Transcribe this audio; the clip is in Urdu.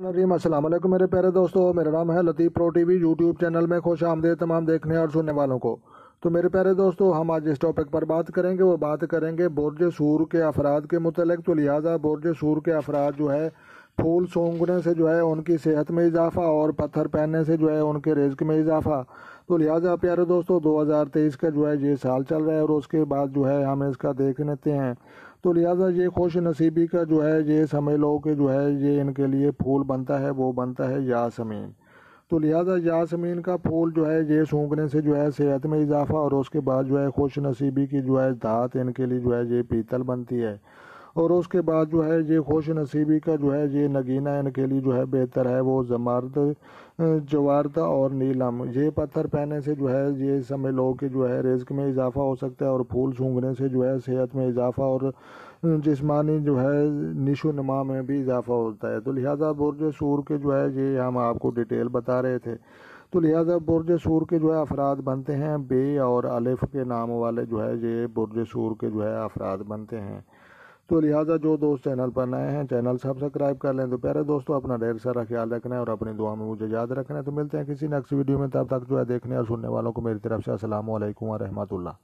نظیم السلام علیکم میرے پیارے دوستو، میرا نام ہے لطیف پرو ٹی وی یوٹیوب چینل میں خوش آمدید تمام دیکھنے اور سننے والوں کو۔ تو میرے پیارے دوستو، ہم آج جس ٹاپک پر بات کریں گے وہ بات کریں گے برج سور کے افراد کے متعلق۔ تو لہٰذا برج سور کے افراد جو ہے پھول سونگھنے سے جو ہے ان کی صحت میں اضافہ اور پتھر پہننے سے جو ہے ان کے رزق میں اضافہ۔ تو لہٰذا پیارے دوستو 2023 کا جو ہے یہ سال چل رہا ہے اور اس کے بعد جو ہے ہم اس کا دیکھ لیتے ہیں۔ تو لہٰذا یہ خوش نصیبی کا جو ہے یہ سمجھ لو کہ جو ہے یہ ان کے لیے پھول بنتا ہے، وہ بنتا ہے یاسمین۔ تو لہٰذا یاسمین کا پھول جو ہے یہ سونگھنے سے جو ہے صحت میں اضافہ اور اس کے بعد جو ہے خوش نصیبی کی جو ہے دھات ان کے لیے جو ہے یہ پیتل بنتی ہے۔ اور اس کے بعد جو ہے یہ خوش نصیبی کا جو ہے یہ نگینہ ان کے لیے جو ہے بہتر ہے، وہ زمرد، جوارد اور نیلم۔ یہ پتھر پہننے سے جو ہے یہ سمجھ لو کہ جو ہے رزق میں اضافہ ہو سکتا ہے، اور پھول سونگھنے سے جو ہے صحت میں اضافہ اور جسمانی جو ہے نشو و نما میں بھی اضافہ ہوتا ہے۔ تو لہٰذا برج سور کے جو ہے یہ ہم آپ کو ڈیٹیل بتا رہے تھے۔ تو لہٰذا برج سور کے جو ہے افراد بنتے ہیں بے اور الف کے نام والے جو ہے یہ برج سور کے جو ہے افراد بنتے ہیں۔ تو لہٰذا جو دوست چینل پر نئے ہیں چینل سبسکرائب کر لیں۔ تو پیارے دوستو اپنا ڈھیر سارا خیال رکھنا ہے اور اپنی دعا میں مجھے یاد رکھنا ہے۔ تو ملتے ہیں کسی نیکسٹ ویڈیو میں، تب تک جو ہے دیکھنے اور سننے والوں کو میری طرف سے السلام علیکم ورحمۃ اللہ۔